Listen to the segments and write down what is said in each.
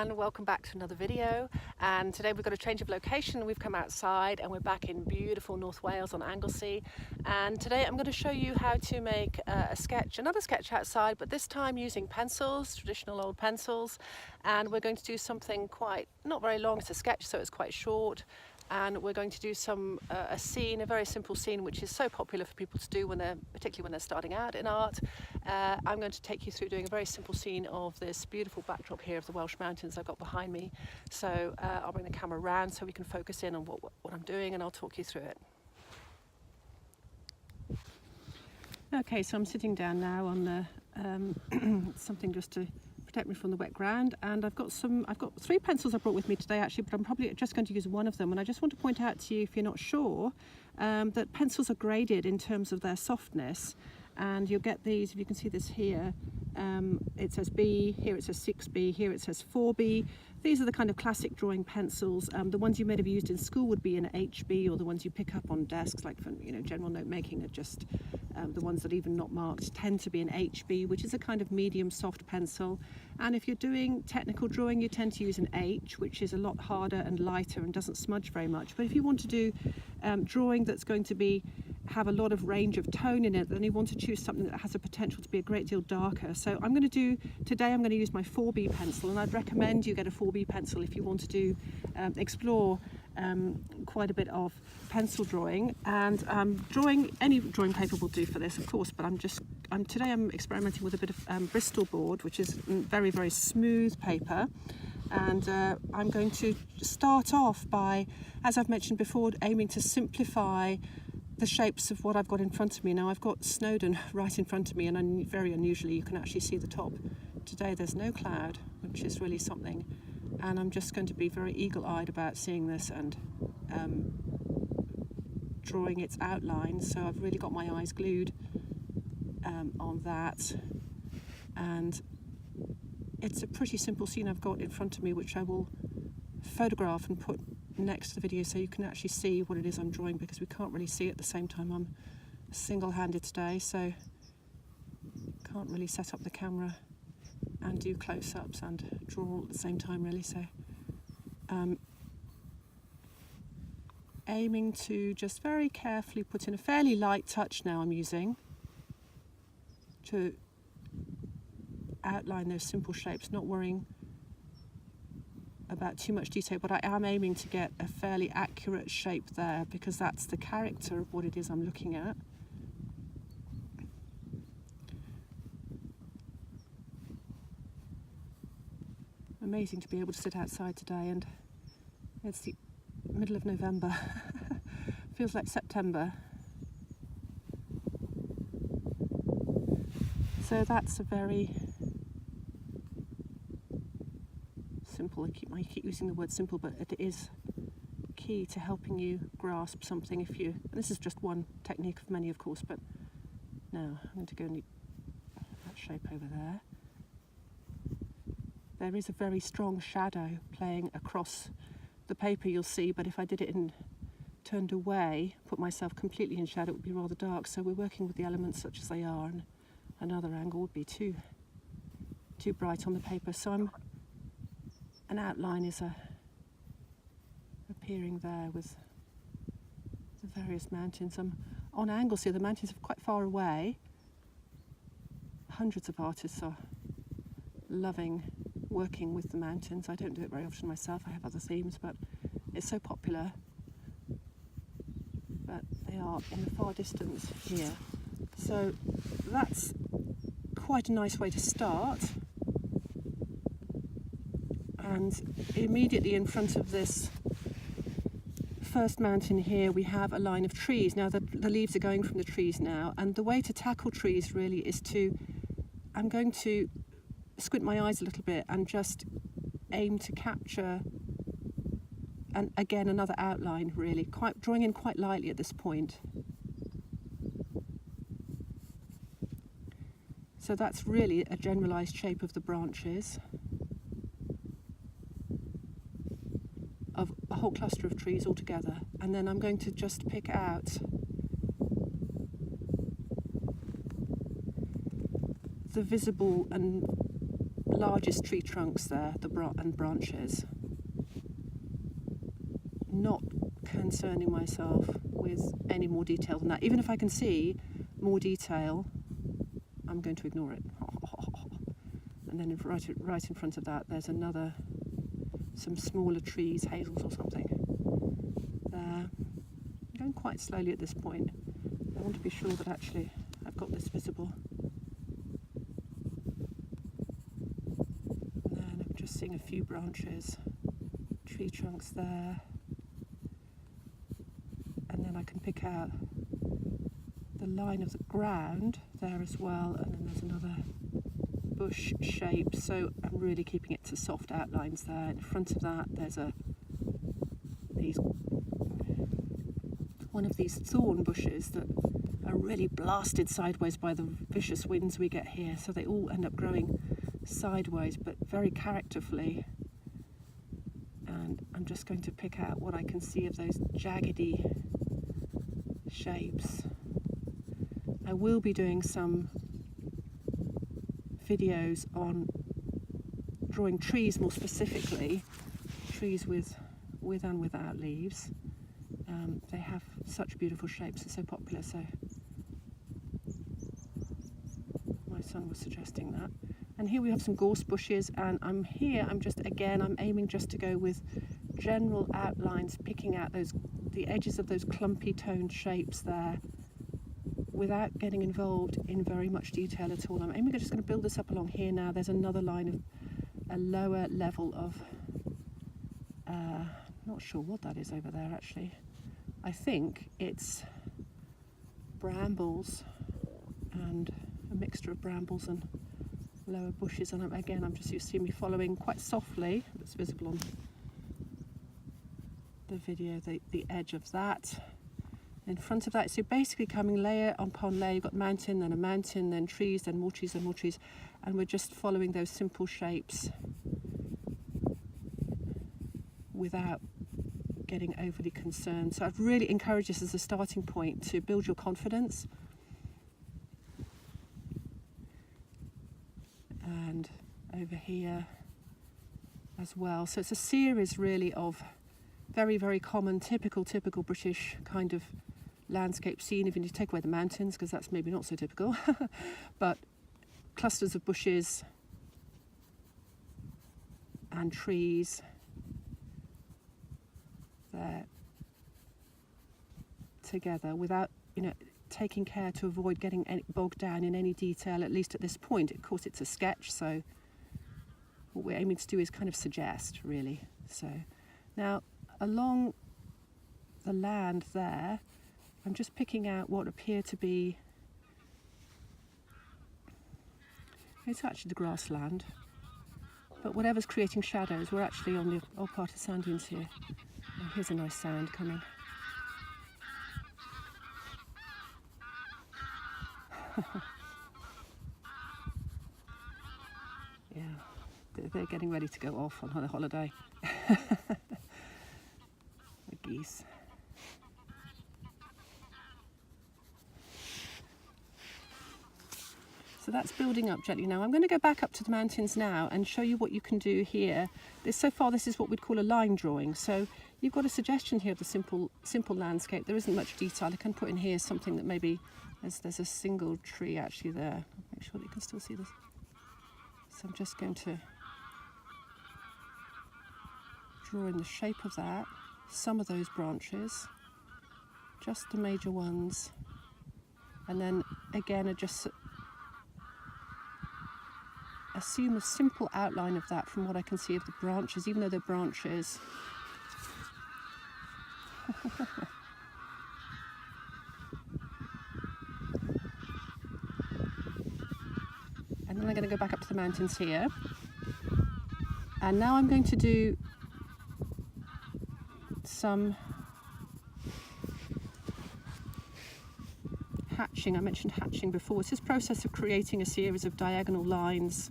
and welcome back to another video. And today we've got a change of location. We've come outside and we're back in beautiful North Wales on Anglesey, and today I'm going to show you how to make another sketch outside, but this time using pencils, traditional old pencils. And we're going to do something quite not very long. It's a sketch, so it's quite short. And we're going to do a scene, a very simple scene, which is so popular for people to do particularly when they're starting out in art. I'm going to take you through doing a very simple scene of this beautiful backdrop here of the Welsh mountains I've got behind me. So I'll bring the camera around so we can focus in on what I'm doing, and I'll talk you through it. Okay, so I'm sitting down now on the something just to protect me from the wet ground, and I've got three pencils I brought with me today actually, but I'm probably just going to use one of them. And I just want to point out to you, if you're not sure, that pencils are graded in terms of their softness, and you'll get these, if you can see this here, it says B, here it says 6B, here it says 4B. These are the kind of classic drawing pencils. The ones you may have used in school would be an HB, or the ones you pick up on desks, like for general note making, are just the ones that even not marked tend to be an HB, which is a kind of medium soft pencil. And if you're doing technical drawing, you tend to use an H, which is a lot harder and lighter and doesn't smudge very much. But if you want to do drawing that's going to have a lot of range of tone in it, then you want to choose something that has a potential to be a great deal darker. So I'm going to use my 4B pencil, and I'd recommend you get a 4B pencil if you want to do explore quite a bit of pencil drawing. And any drawing paper will do for this, of course, but today I'm experimenting with a bit of Bristol board, which is very, very smooth paper. And I'm going to start off by, as I've mentioned before, aiming to simplify the shapes of what I've got in front of me. Now I've got Snowdon right in front of me, and very unusually you can actually see the top. Today there's no cloud, which is really something, and I'm just going to be very eagle-eyed about seeing this and drawing its outline. So I've really got my eyes glued on that, and it's a pretty simple scene I've got in front of me, which I will photograph and put next to the video so you can actually see what it is I'm drawing, because we can't really see at the same time. I'm single-handed today, so can't really set up the camera and do close-ups and draw all at the same time, really. So aiming to just very carefully put in a fairly light touch now I'm using to outline those simple shapes, not worrying about too much detail, but I am aiming to get a fairly accurate shape there, because that's the character of what it is I'm looking at. Amazing to be able to sit outside today, and it's the middle of November. Feels like September. So that's a very simple, I keep using the word simple, but it is key to helping you grasp something. And this is just one technique of many, of course, but now I'm going to go and that shape over there. There is a very strong shadow playing across the paper, you'll see, but if I did it turned away, put myself completely in shadow, it would be rather dark. So we're working with the elements such as they are, and another angle would be too bright on the paper. So an outline is appearing there with the various mountains. I'm on Anglesey. The mountains are quite far away. Hundreds of artists are loving working with the mountains. I don't do it very often myself. I have other themes, but it's so popular. But they are in the far distance here. So that's quite a nice way to start. And immediately in front of this first mountain here, we have a line of trees. Now the leaves are going from the trees now, and the way to tackle trees really is I'm going to squint my eyes a little bit and just aim to capture, and again another outline, really drawing in quite lightly at this point. So that's really a generalized shape of the branches of a whole cluster of trees all together, and then I'm going to just pick out the visible and largest tree trunks there, and branches. Not concerning myself with any more detail than that. Even if I can see more detail, I'm going to ignore it. And then right in front of that, there's some smaller trees, hazels or something. There. I'm going quite slowly at this point. I want to be sure that actually I've got this visible. And then I'm just seeing a few branches, tree trunks there. And then I can pick out the line of the ground there as well, and then there's another bush shape, so I'm really keeping it to soft outlines there. In front of that there's one of these thorn bushes that are really blasted sideways by the vicious winds we get here, so they all end up growing sideways but very characterfully. And I'm just going to pick out what I can see of those jaggedy shapes. I will be doing some videos on drawing trees more specifically, trees with and without leaves. They have such beautiful shapes, they're so popular, so my son was suggesting that. And here we have some gorse bushes, and I'm aiming just to go with general outlines, picking out the edges of those clumpy toned shapes there without getting involved in very much detail at all. I'm just going to build this up along here now. There's another line of a lower level of, not sure what that is over there actually. I think it's brambles, and a mixture of brambles and lower bushes. And I'm just, you see me following quite softly, it's visible on the video, the edge of that. In front of that, so basically coming layer upon layer, you've got mountain, then a mountain, then trees, then more trees, then more trees, and we're just following those simple shapes without getting overly concerned. So I'd really encourage this as a starting point to build your confidence. And over here as well. So it's a series really of very, very common, typical British kind of landscape scene, even if you take away the mountains, because that's maybe not so typical, but clusters of bushes and trees there together without, taking care to avoid getting bogged down in any detail, at least at this point. Of course, it's a sketch, so what we're aiming to do is kind of suggest, really. So now, along the land there, I'm just picking out what appear to be, it's actually the grassland, but whatever's creating shadows, we're actually on the old part of sand dunes here. Oh, here's a nice sound coming. Yeah, they're getting ready to go off on a holiday. The geese. So that's building up gently now. I'm going to go back up to the mountains now and show you what you can do here. So far this is what we'd call a line drawing. So you've got a suggestion here of the simple landscape. There isn't much detail. I can put in here something that maybe, there's a single tree actually there. Make sure that you can still see this. So I'm just going to draw in the shape of that, some of those branches, just the major ones, and then again just assume a simple outline of that from what I can see of the branches, even though they're branches. And then I'm going to go back up to the mountains here. And now I'm going to do some hatching. I mentioned hatching before. It's this process of creating a series of diagonal lines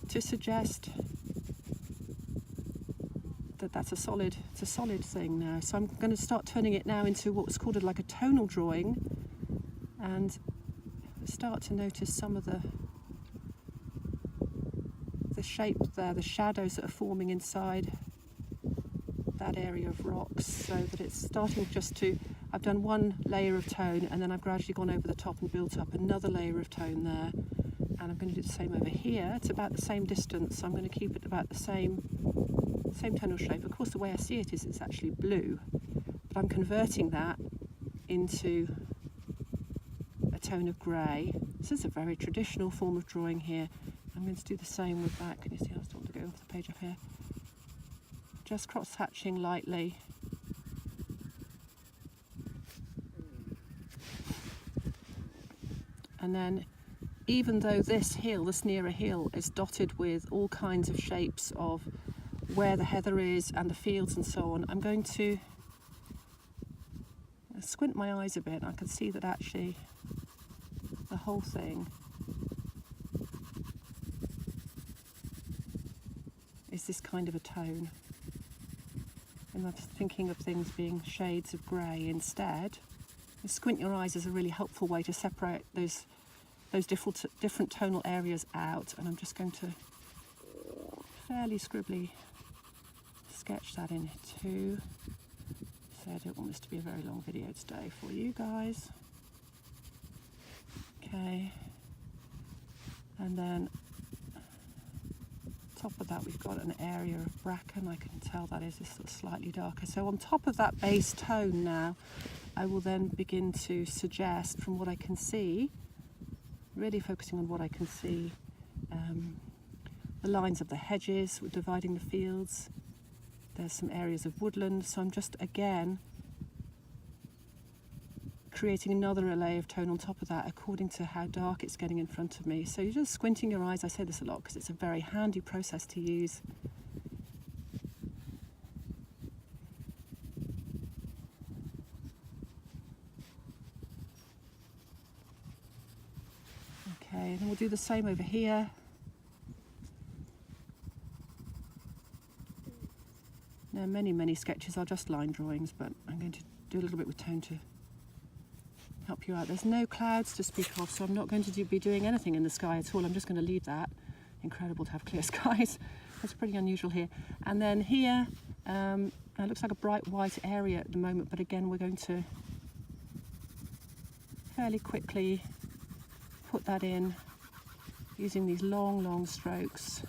to suggest that that's a solid thing now. So I'm going to start turning it now into what's called like a tonal drawing, and start to notice some of the shape there, the shadows that are forming inside that area of rocks, so that it's starting just to, I've done one layer of tone and then I've gradually gone over the top and built up another layer of tone there, and I'm going to do the same over here. It's about the same distance, so I'm going to keep it about the same tonal shape. Of course, the way I see it is it's actually blue, but I'm converting that into a tone of grey. This is a very traditional form of drawing here. I'm going to do the same with that. Can you see? I just want to go off the page up here. Just cross-hatching lightly. And then, even though this hill, this nearer hill, is dotted with all kinds of shapes of where the heather is and the fields and so on, I'm going to squint my eyes a bit and I can see that actually the whole thing is this kind of a tone. And I'm thinking of things being shades of grey instead. And squint your eyes is a really helpful way to separate those different tonal areas out, and I'm just going to fairly scribbly sketch that in too. So I don't want this to be a very long video today for you guys. Okay, and then top of that we've got an area of bracken. I can tell that is sort of slightly darker. So on top of that base tone now, I will then begin to suggest from what I can see, really focusing on what I can see, the lines of the hedges, we're dividing the fields, there's some areas of woodland, so I'm just again creating another layer of tone on top of that according to how dark it's getting in front of me. So you're just squinting your eyes. I say this a lot because it's a very handy process to use. Okay, and then we'll do the same over here. Now many sketches are just line drawings, but I'm going to do a little bit with tone to help you out. There's no clouds to speak of, so I'm not going to be doing anything in the sky at all. I'm just going to leave that. Incredible to have clear skies. That's pretty unusual here. And then here, it looks like a bright white area at the moment, but again, we're going to fairly quickly put that in using these long strokes.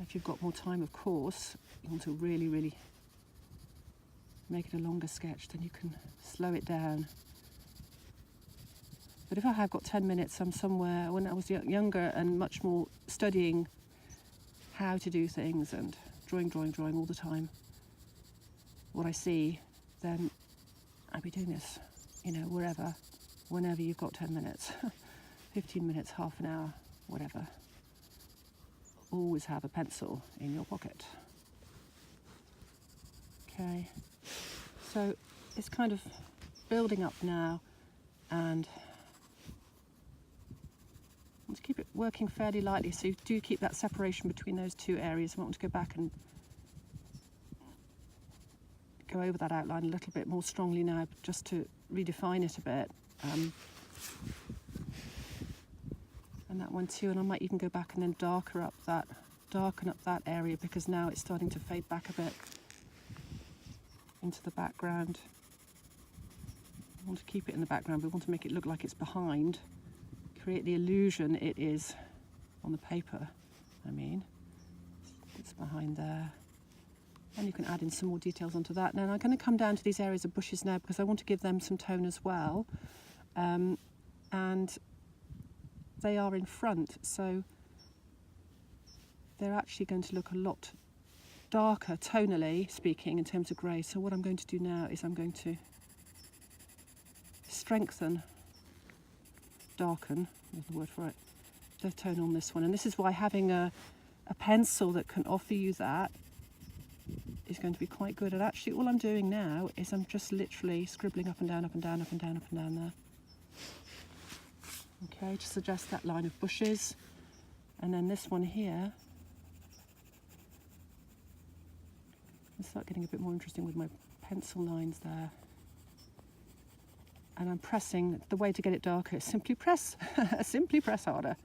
If you've got more time, of course, you want to really make it a longer sketch, then you can slow it down. But if I have got 10 minutes, I'm somewhere, when I was younger and much more studying how to do things and drawing all the time, what I see, then I'd be doing this, you know, whenever you've got 10 minutes, 15 minutes, half an hour, whatever. Always have a pencil in your pocket. Okay, so it's kind of building up now, and I want to keep it working fairly lightly, so you do keep that separation between those two areas. I want to go back and go over that outline a little bit more strongly now, just to redefine it a bit. And that one too, and I might even go back and then darken up that area, because now it's starting to fade back a bit into the background. I want to keep it in the background, but I want to make it look like it's behind, create the illusion it is on the paper. I mean, it's behind there. And you can add in some more details onto that. Now I'm going to come down to these areas of bushes now, because I want to give them some tone as well. And they are in front, so they're actually going to look a lot darker, tonally speaking, in terms of grey. So what I'm going to do now is I'm going to darken, there's the word for it, the tone on this one. And this is why having a pencil that can offer you that is going to be quite good. And actually all I'm doing now is I'm just literally scribbling up and down, up and down, up and down, up and down there. Okay, to suggest that line of bushes. And then this one here, I'll start getting a bit more interesting with my pencil lines there. and I'm pressing. The way to get it darker is simply press, simply press harder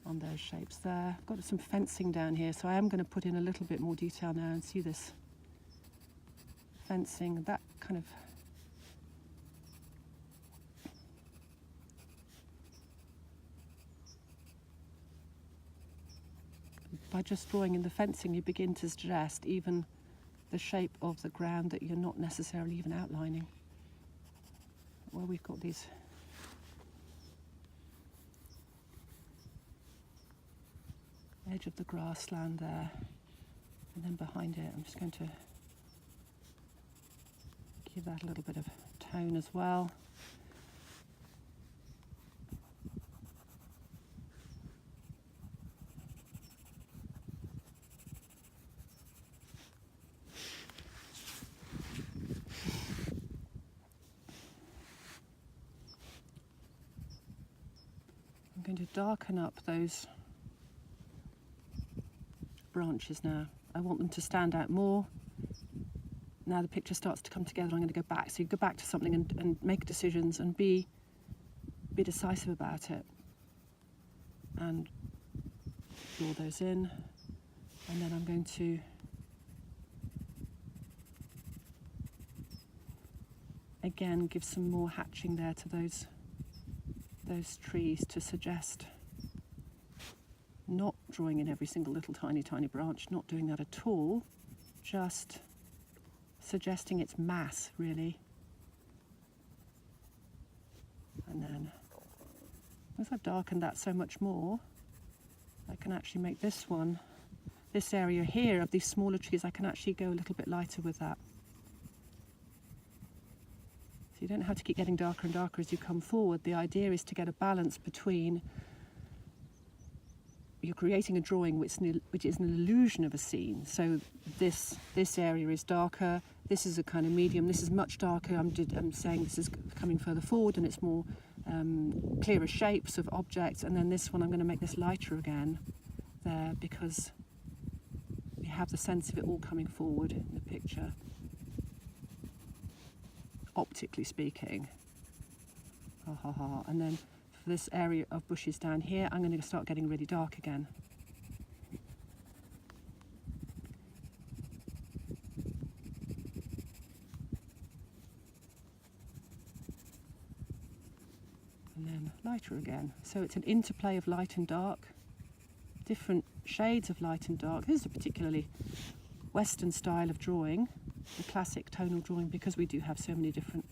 on those shapes there. I've got some fencing down here, so I am going to put in a little bit more detail now and see this fencing, that kind of by just drawing in the fencing you begin to suggest even the shape of the ground that you're not necessarily even outlining. Well, we've got these edge of the grassland there, and then behind it I'm just going to give that a little bit of tone as well. I'm going to darken up those branches now. I want them to stand out more. Now the picture starts to come together, I'm going to go back. So you go back to something and make decisions and be decisive about it. And draw those in. And then I'm going to again give some more hatching there to those trees to suggest not drawing in every single little tiny branch, not doing that at all, just suggesting its mass really. And then as I've darkened that so much more, I can actually make this one, this area here of these smaller trees, I can actually go a little bit lighter with that. So you don't have to keep getting darker and darker as you come forward. The idea is to get a balance between you're creating a drawing which is an illusion of a scene. So this area is darker, this is a kind of medium, this is much darker. I'm saying this is coming further forward and it's more clearer shapes of objects, and then this one I'm going to make this lighter again there because we have the sense of it all coming forward in the picture, optically speaking. And then for this area of bushes down here, I'm going to start getting really dark again. And then lighter again. So it's an interplay of light and dark, different shades of light and dark. This is a particularly Western style of drawing, the classic tonal drawing, because we do have so many different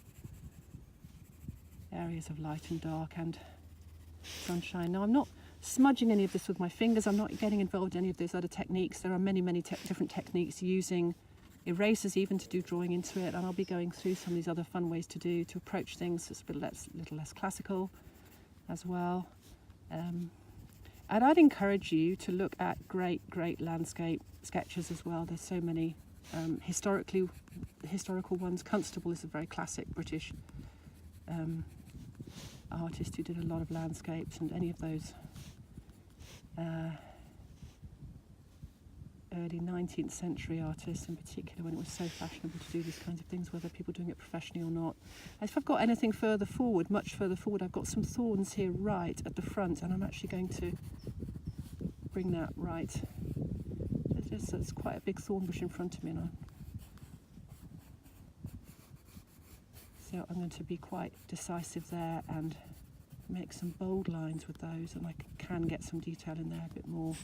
areas of light and dark and sunshine. Now I'm not smudging any of this with my fingers, I'm not getting involved in any of those other techniques. There are many different techniques, using erasers even to do drawing into it, and I'll be going through some of these other fun ways to approach things that's a little less classical as well. And I'd encourage you to look at great landscape sketches as well. There's so many historical ones. Constable is a very classic British artist who did a lot of landscapes, and any of those early 19th century artists in particular, when it was so fashionable to do these kinds of things, whether people doing it professionally or not. If I've got anything further forward, much further forward, I've got some thorns here right at the front, and I'm actually going to bring that right. It's quite a big thorn bush in front of me, and so I'm going to be quite decisive there and make some bold lines with those, and I can get some detail in there a bit more.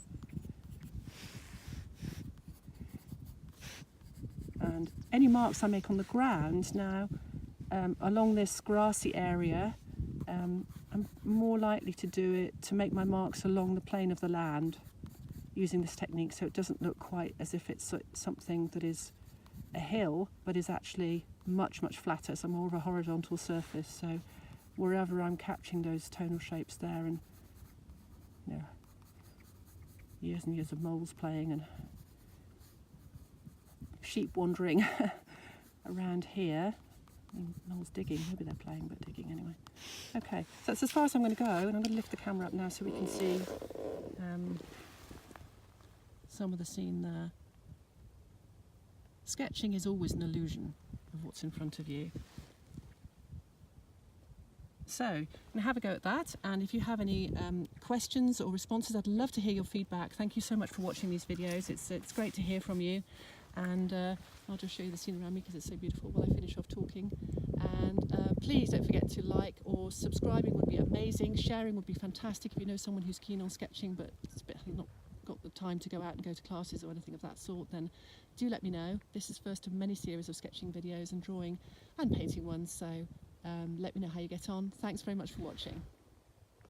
And any marks I make on the ground now, along this grassy area, I'm more likely to do it, to make my marks along the plane of the land using this technique, so it doesn't look quite as if it's something that is a hill, but is actually much flatter, so more of a horizontal surface. So wherever I'm capturing those tonal shapes there, and years and years of moles playing and sheep wandering around here. Moles digging, maybe they're playing, but digging anyway. Okay, so that's as far as I'm going to go, and I'm going to lift the camera up now so we can see some of the scene there. sketching is always an illusion of what's in front of you. So, now have a go at that, and if you have any questions or responses, I'd love to hear your feedback. Thank you so much for watching these videos. It's great to hear from you, and I'll just show you the scene around me because it's so beautiful while I finish off talking. And please don't forget to like or subscribing would be amazing. Sharing would be fantastic if you know someone who's keen on sketching but not got the time to go out and go to classes or anything of that sort, then do let me know. This is first of many series of sketching videos and drawing and painting ones, so let me know how you get on. Thanks very much for watching.